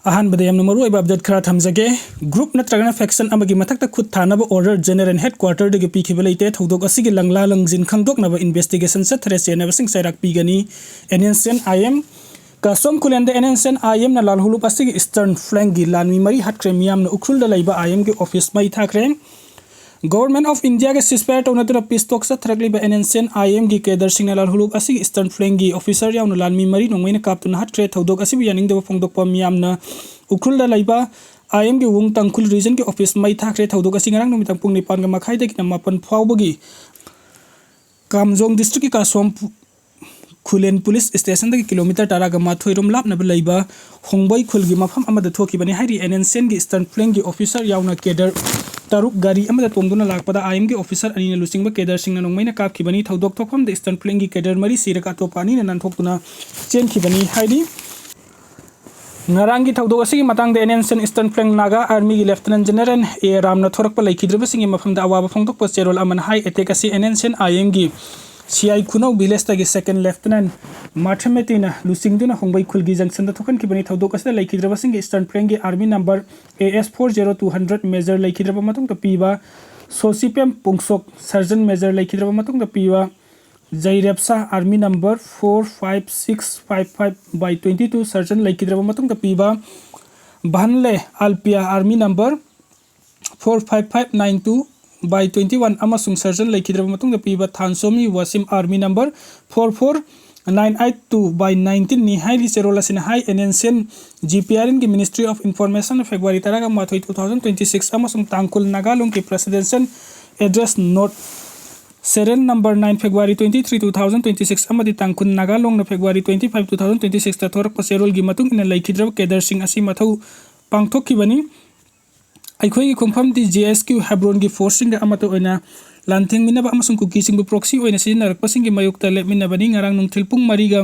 अहानबदे यामना मरुओइबा update खरा थमजगे group नत्रगना faction अमगी मथक्ता खुद थानाबा order general headquarter दगे पीखिबा लेते थौदोक असिगी लंगला लंगजिन खंगदोकनाबा investigation सथरे सेनाबसिंग सैराक पीगनी nscn im kashom khullel nscn im na lalhulu pasigi eastern flank gi lanmi mari hatkhre miyamna ukhul da leiba im gi office mai thakre Government of India के सिस्पेयर टोनतुना पिस्टोक सथरगलिबा nscn im gi Kedar सिंगना lalhulu asigi eastern flank gi officer yauna lanmi mari nongmaina kaptuna hatkhre थौदोक असिबि यानिंगदबा फोंदोकपा मियामना उखुल दा लैबा im gi wung tangkhul region ki office mai thakre थौदोक असि ngarang numitang pung 9 ga makhai dagi na 8 फावबगी kamjong district ki kashom khullel police station dagi kilometer 10 ga mathoirom lapna laiba hongbai khulgi mafam amada thokibani hairi nscn gi eastern flank gi officer yauna Kedar तारुक गाड़ी अमदा तोंगदुना लाकपदा IM के officer अनिना लुसिंगबा केदर सिंगना नोंगमैना कापखिबनी थौदोक थोकफम द ईस्टर्न फ्लैंक की केदर मरी सिरका तोपानी ना नानथोकतुना चेनखिबनी हाइदी नारांगी थौदोक असिगी मतंग द nscn eastern flank Naga army की लेफ्टिनेंट जनरल ए रामना थोरकपा लैखिद्रबसिंगी मफमदा अवाबा फोंदोकपा चेरोल अमन हाई अटैक असि nscn आईएम की CI खुनौ विलेज तगी सेकंड लेफ्टिनेंट माथमेटिना लुसिंगदुना होंगबै खुलगी जंक्शन द थोकन किबनी थौदोक असदा लैखिद्रबसिंग ईस्टर्न फ्लैंक की आर्मी नंबर AS40200 मेजर लैखिद्रबा मतुंग पीबा सोसिपेम पुंगसोक सर्जन मेजर लैखिद्रबा मतुंग पीबा जैरेप्सा आर्मी नंबर 45655/22 सर्जन लैखिद्रबा मतुंग पीबा भानले अल्पिया आर्मी नंबर 45592/21 अमसुंग सर्जन लैखिद्रबा मतुंग पीबा थानसोमी वासिम आर्मी नंबर 44982/19 नि हाइली चेरोलासिन हाई nscn GPRN की मिनिस्ट्री ऑफ इंफॉर्मेशन फेब्रुआरी 13 माथोई 2026 अमसुंग तांकुल नागालोंग की प्रेसिडेंशियल एड्रेस नोट सेरेन नंबर 9 फेब्रुआरी 23 2026 अमदी तांकुल नागालोंग न फेब्रुआरी 25 2026 ता थोरक चेरोल की मतुंग इन लैखिद्रबा केदर सिंह असि मथौ पांगथोखिबनी अखोई खुंफम दी JSQ हेब्रोन की फोर्सिंग अमतो ओइना लांथेंग मिनबा अमसुंग कुकी सिंग प्रॉक्सी ओइना सिजनरकपसिंग की मयुक्ता लेमिनबनी ngarang nungthil pung mariga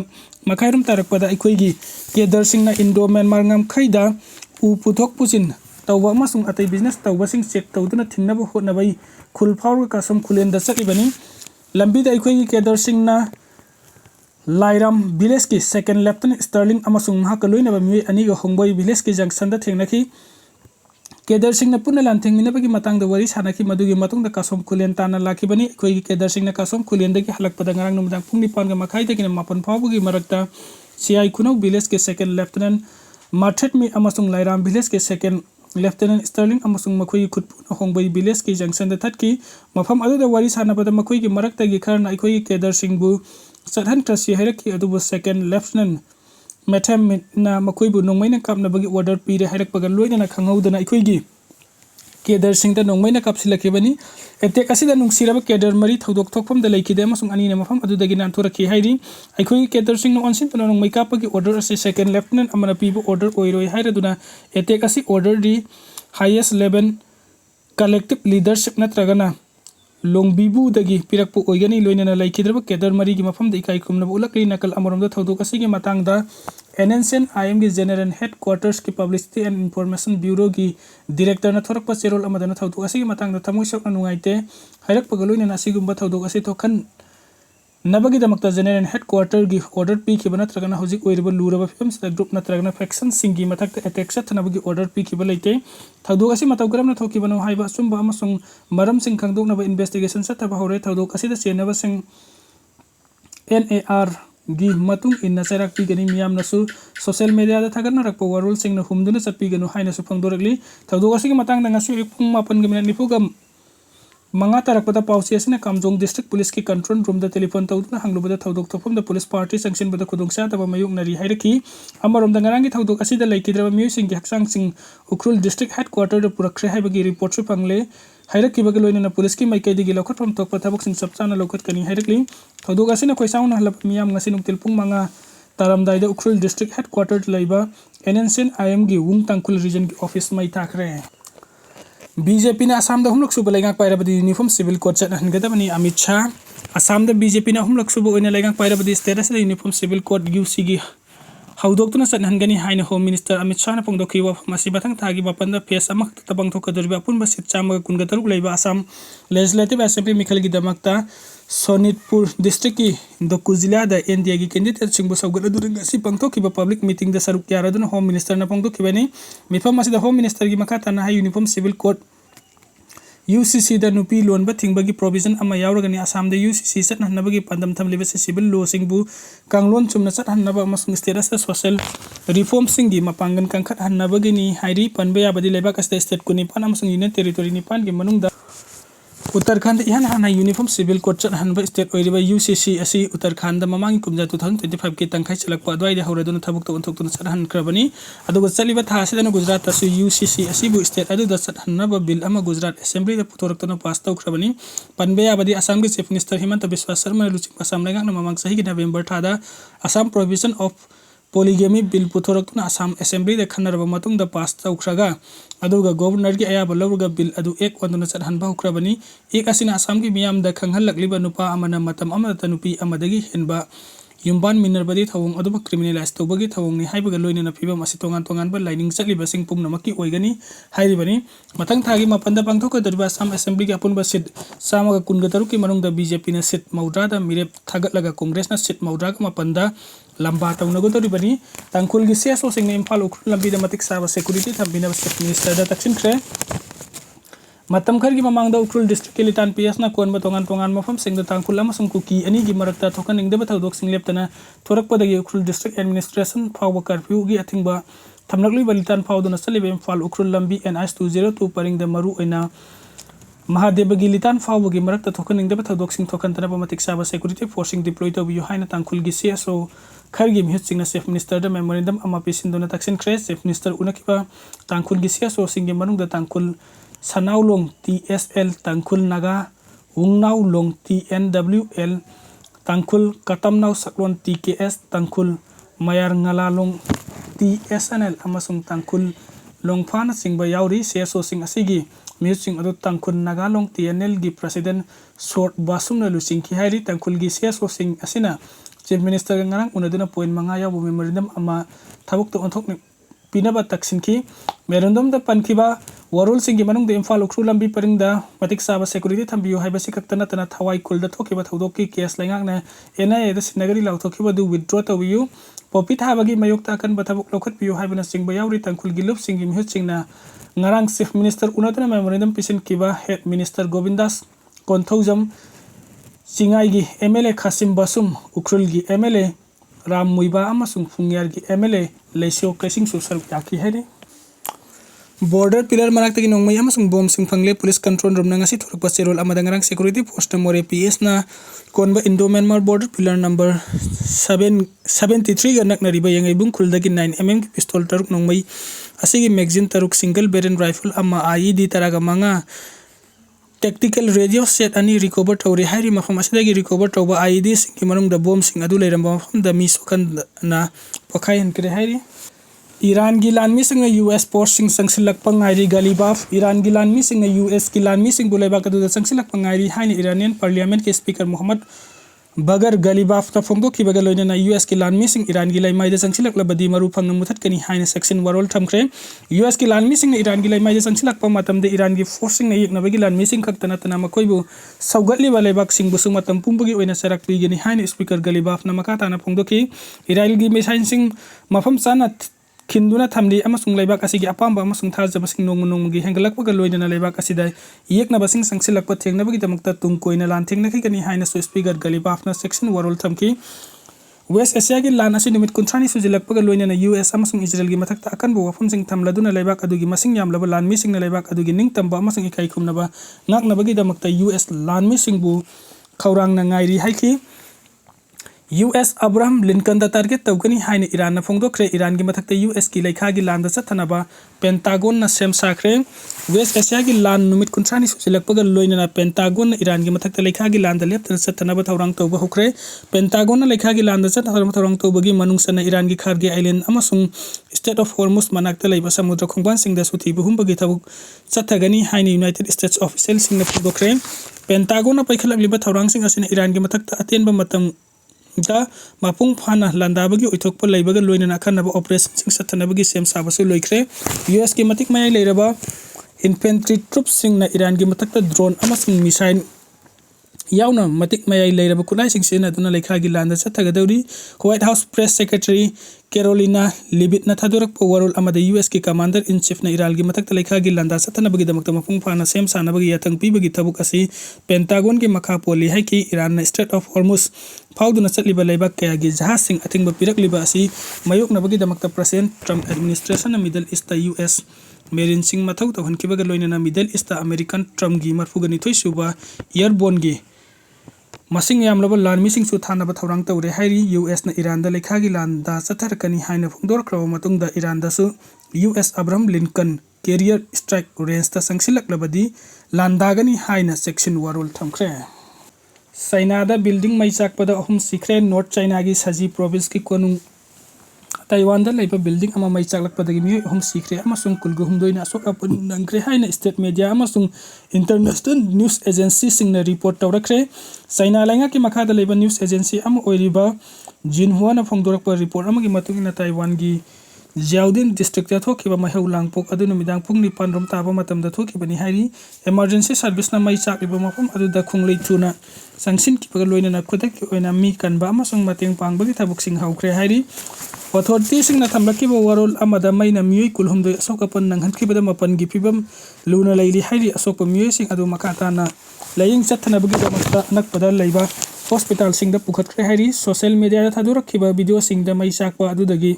makhairum tarakpada अखोई की केदर सिंह ना इंडो म्यांमार ngam खैदा उ पुथोक पुसिन तौबा अमसुंग अतै बिजनेस तौबसिंग चेक तौदुना थिंगनबा होनबै खुलफाउर कासम खुलेन द चलिबनी लंबी द अखोई की केदर सिंह ना लाइराम विलेज की सेकंड लेफ्टिनेंट स्टर्लिंग अमसुंग महाका लोइनबा मिय अनि ग होंगबै विलेज की जंक्शन द थेंगनखि केदर सिंह ना पुनः लांथेंग मिनबगी मतंग द वरी सानाखि मदुगी मतुंग द कासम खुलेन ताना लाखिबनी अखोई की केदर सिंह ना कासम खुलेन दगी हलकपदा ngarang numdang pung 9 ga makhai dagi na 8 फावबगी मरकता CI खुनौ विलेज के सेकंड लेफ्टिनेंट मार्टेट मी अमसुंग लाइराम विलेज के सेकंड लेफ्टिनेंट स्टर्लिंग अमसुंग मखोई खुदपुन होंगबै विलेज की जंक्शन द थटकी मफम अदुदा वरी सानाबदा मखोई की मरकतगी खरना अखोई केदर सिंह बु सदहन ट्रसी हैरकी अदुबु सेकंड लेफ्टिनेंट मैथम ना मखोइबु नोंगमैना कापनाबगी ऑर्डर पीरे हैरकपगा लोइना खंगौदना अखोइगी केदर सिंह द नोंगमैना कापसिलखिबनी अटैक असिदा नुंगसिरबा केदर मरी थौदोक थोकफम द लैखिदे अमसुंग अनि ने मफम अदुदगी नानथोरखि हाइरि अखोइगी केदर सिंह नो अनसिनतुना नोंगमै कापगी ऑर्डर असि सेकंड लेफ्टिनेंट अमना पीबु ऑर्डर ओइरोय हाइरदुना अटैक असि ऑर्डर दी हाईएस्ट लेवल कलेक्टिव लीडरशिप नत्रगना लोंगबीबू दगी पिरकपु ओइगनी लोइना लैखिद्रबा केदर मरी की मफम द इकाई कुमनबा उलकली नकल अमरमदा थौदोक असिगी मतंगदा nscn im की जनरल हेडक्वार्टर्स की पब्लिसिटी एंड इंफॉर्मेशन ब्यूरो की डायरेक्टर न थोरकपा चेरोल अमदना थौदोक असिगी मतंगदा थमोइ सोकना नुंगाइते हैरकपगा लोइना असिगुंबा थौदोक असि थोखन नबगी दमकता जनरल हेडक्वार्टर की ऑर्डर पीखिबा नत्रगना हुजिक ओइरबा लूरबा फिल्म से ग्रुप नत्रगना फैक्शन सिंगी मथकता अटैक सथनबगी ऑर्डर पीखिबा लेते थौदोक असि मतौ गरमना थोकिबनो हाइबा सुंबा अमसुंग मरम सिंग खंगदोकनबा इन्वेस्टिगेशन सथबा हौरे थौदोक असिदा चेनबा सिंग NAR गी मतुंग इन सैराक पीगनी मियामनसु सोशल मीडिया दा थागनरकपा वरुल सिंग न हुमदुना चपीगनु हाइनसु फंगदोरगली थौदोक असिगी मतंगदा ngasi पुंग 8:40 मंगा तरकपदा पाउसी असना kamjong district police की कंट्रोल रूम द टेलीफोन तौदुना हंगलुबदा थौदोक थोफम द पुलिस पार्टी संक्शन बदा खुदुंगसा तबा मयुंगनरी हाइरकी अमरोम द ngrangi थौदोक असिदा लैखिद्रबा मिय सिंग की हक्सांग सिंग उखरुल डिस्ट्रिक्ट हेडक्वार्टर द पुरखरे हाइबगी रिपोर्ट सु फंगले हाइरकी बगे लोइना पुलिस की माइकैदगी लौखटफम तोकपा थबक सिंग सबचाना लौखटकनी हाइरकली थौदोक असिना खोइसाउना हलप मियाम ngasi नुंगतिल पुंग मंगा तारमदाइदा उखरुल डिस्ट्रिक्ट हेडक्वार्टर लैबा nscn im की वुंग तांकुल रीजन की ऑफिस मै थाखरे BJP ना असम द हुमलक सुब लैगाक पाइरबदी यूनिफॉर्म सिविल कोड चटहनगदबनी अमित शाह असम द BJP ना हुमलक सुब ओइना लैगाक पाइरबदी स्टेटस द यूनिफॉर्म सिविल कोड UC की हौदोक्तुना चटहनगनी हाइन होम मिनिस्टर अमित शाह ना फोंदोखि वफम असि बथंग थागी बपन फेस अमक तबंग थोकदरबा अपुनबा सिट 193 लैबा असम लेजिस्लेटिव असेंबली मिखल की दमकता Sonitpur district ki Doku Zilla da India ki candidate singbu saugadaduna ngasi pangthokiba public meeting da saruk yaraduna Home Minister na pangthokibani mifam asida Home Minister gi makata na Uniform Civil Code UCC da nupi loan ba thingbagi provision ama yauragani Assam da UCC satnabagi pandam thamliba civil law singbu kanglon chumna sathanaba amasung status da social reform singi mapangan kangkhat hannabagi ni hairi panbe yabadi lebak state kuni pan amasung union territory ni pan gi manungda Uttarakhand ihan hana Uniform Civil Code chat hanba state oiriba UCC asi Uttarakhand da mamang kumja 2025 ki tangkhai chalakpa adwai da hauraduna thabuk to onthok tun chat han krabani aduga chaliba tha asida Gujarat asu UCC asi bu state adu da chat hanaba bill ama Gujarat Assembly da putoraktuna pass taw krabani panbe abadi Assam gi Chief Minister Himanta Biswa Sarma luching Assam lenga na mamang sahi gi November tha da Assam Provision of Polygamy Bill putoraktuna Assam Assembly da khanaraba matung da pass taw khraga aduga governor gi ayaba lawruga bill adu ek wanduna chat hanba hukrabani ek asina Assam gi miyam da khanghalakliba nupa amana matam amata nupi amadagi henba yumban minerbadi thawong aduba criminalize tawbagi thawong ni haibaga loinana phibam asi tongan ba lining chakliba sing pumnamaki oigani hairibani matang thagi mapanda pangthoka dariba Assam Assembly gi apunba seat samaga kunga taruki manungda BJP na seat maudra da mirep thagatlaga Congress na seat maudra ka mapanda lamba tawnago doribani tangkul gi siaso sing na Imphal ukhul lambi da matik saba security thambina Chief Minister da taksin khre matam khar gi mamangda ukhul district ke litan PS na kon ba tongan mafam sing da tangkul amasung kuki ani gi marakta thokan ingda ba thodok sing leptana thorak padagi ukhul district administration phawba curfew gi athingba thamlakli balitan phawduna salibe Imphal ukhul lambi NS 202 paring da maru oina Mahadevagi litan phawgi marakta thokan ingda ba thodok sing thokan tana ba matik saba security forcing deploy to bi haina tangkul gi CSO khargi mihut singna Chief Minister da memorandum ama pisindona taksin khre Chief Minister unakiba tangkul gi CSO sing gi manung da tangkul Sanaulong TSL tangkul naga Ungnaulong TNWL tangkul Katamnau Saklon TKS tangkul Mayar Ngalalong TSNL amasung tangkul Longphana singba yauri CSO sing asigi Mihut adu tangkul nagalong TNL gi President Short Basumna lusing ki hairi tangkul gi CSO sing asina Chief Minister ngarang unaduna point manga yabu memorandum ama thabuk to onthok pinaba taksin ki merondom da pankiba warul sing gi manung de Imphal ukhru lambi paring da matik saba security thambiyo haiba sikaktana tana thawai kulda thokiba thodok ki case laingak na NIA da sinagari law thokiba du withdraw tawiyu popit habagi mayokta kan bathabuk lokhat piyo haiba na singba yauri tangkul gi lup sing gi mihut sing na ngarang Chief Minister unaduna memorandum pisin kiba Head Minister Govindas Konthaujam singai gi MLA Khasim Basum ukrul gi MLA Ram Muiba amasung fungyar gi MLA Leisio Kasing Susal yaki hede border pillar marakta gi nongmai amasung bom sing phangle police control room na ngasi thorpa serol amada ngarang security post na more PS na konba Indo Myanmar border pillar number 773 ga nakna riba yangai bung khulda gi 9mm ki pistol taruk nongmai asigi magazine taruk single barrel rifle ama IED taraga manga tactical radio set ani recover tawri hairi mafam asida gi recover tawba IED sing ki manung da bomb sing adu leiramba mafam da mi sokan na pakhai han kre hairi Iran gi lanmi sing US port sing sangsilak pangairi galibaf Iran gi lanmi sing US gi lanmi sing bulaiba kadu da sangsilak pangairi haini Iranian parliament ke speaker Muhammad Bagar galibaf ta phongdo ki baga loina na US ki lanmi sing Iran gi laimai da sangsilak labadi maru phangna muthat kani haina section warol thamkhre US ki lanmi sing Iran gi laimai da sangsilak pa matam de Iran gi forcing na yekna bagi lanmi sing khaktana tana makoibu saugatli balebak sing busung matam pumbagi oina sarak pi gani haina speaker galibaf na makata na phongdo ki Iran gi mesain sing mafam sana khinduna thamli amasung leibak asigi apamba amasung thajaba sing nong gi hengalak baga loina leibak asida yekna basing sangsilak pa thengna bagi tamakta tungkoina lan thengna ki kani haina so speaker galibaf na section warol thamki West Asia gi lan asi nimit kuntrani sujilak baga loina na US amasung Israel gi mathakta akan bo wafum sing thamladuna leibak adugi masing yamlaba lan mi sing na leibak adugi ning tamba amasung ikai khumnaba ngakna bagi damakta US lan mi sing bu khaurang na ngairi haiki US Abraham Lincoln da target tawgani haina Iran na phongdokre Iran gi mathakta US ki leikha gi landa chathanaba Pentagon na sem sakre West Asia gi lan numit kuntrani susilak pagal loina na Pentagon na Iran gi mathakta leikha gi landa lepta chathanaba thawrang tawba hukre Pentagon na leikha gi landa chathanaba thawrang tawba gi manungsa na Iran gi kharge island amasung State of Hormuz manakta leiba samudra khongban sing da suthi buhum bagi thabuk chathagani haina United States official sing na phongdokre Pentagon na paikhalak liba thawrang sing asina Iran gi mathakta atenba matam da mapung phana landabagi oithokpa leibaga loina na khanaba operation sing sathanabagi sem sabasu loikre US ki matik mai leiraba infantry troops sing na Iran gi matakta drone amasung missile yauna matik mayai leiraba kulai sing sina duna lekhagi landa chathagadauri White House Press Secretary Carolina Leavitt na thadorak po warol amada US ki Commander in Chief na Iral gi matakta lekhagi landa chathanabagi damakta mapung phana sem sanabagi yatang pibagi thabuk asi Pentagon ki makha poli hai ki Iran na Strait of Hormuz fauduna chatliba leibak kaya gi jahaz sing athingba pirakliba asi mayok nabagi damakta President Trump administration na Middle East ta US Marine sing mathau tawhankibaga loinana Middle East ta American Trump gi marfugani thoisuba airborne gi masing yamlaba lanmi sing su thanaba thorang tawre hairi US na Iran da lekhagi landa chatharkani haina phungdor kraba matungda Iran da su US Abraham Lincoln carrier strike range ta sangsilak labadi landagani haina section warol thamkre China da building mai chakpada ahum sikre North China gi Saji province ki konung Taiwan da leipa building ama mai chaklakpadagi mi ahum sikre amasung kulgu humdoina asok apun nangkre haina state media amasung international news agency singna report tawrakre China lainga ki makha da leiba news agency ama oiriba Jinhua na phongdorakpa report ama gi matungina Taiwan gi Jiaodin district ta thokiba mahau langpok aduna midang pung ni panrom taba matam da thokibani hairi emergency service na mai chakliba mafam adu da khunglei tuna sangsin ki paga loina na khodak ki oina mi kanba amasung mateng pangbagi thabuk sing haukre hairi authority sing na thamlakiba warol amada maina Meeoi kulhumdoi asokapon nanghankibada mapan gi pibam luna leili hairi asokpa Meeoi sing adu makata na laying chathanabagi damakta nakpada leiba hospital sing da pukhatkre hairi social media da thadurakhiba video sing da mai chakpa adu dagi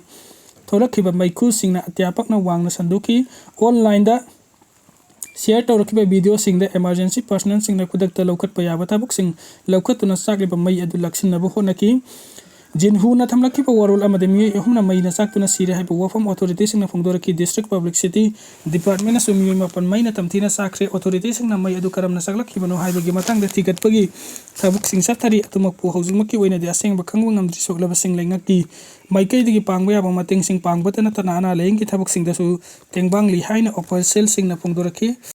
thorakhiba maikhul sing na atyapak na wangna sanduki online da share tawrakhiba video sing da emergency personnel sing na kudakta lokhatpa yaba thabuk sing lokhatuna sakliba mai adu laksinnabu honaki Jinhu na thamlakiba warol amada Meeoi ahumna maina saktuna sire haiba wafam authorities sing na phongdoraki district publicity department na Meeoi mapan maina tamthina sakre authorities sing na mai adu karamna saklakibano haibagi matangda thigatpagi thabuk sing sathari atumakpu haujumaki oina de asengba khangwa ngamdri soklaba sing laingaki maikai digi pangba yaba mateng sing pangbata na tana ana leng ki thabuk sing dasu tengbang li haina official sing na phongdoraki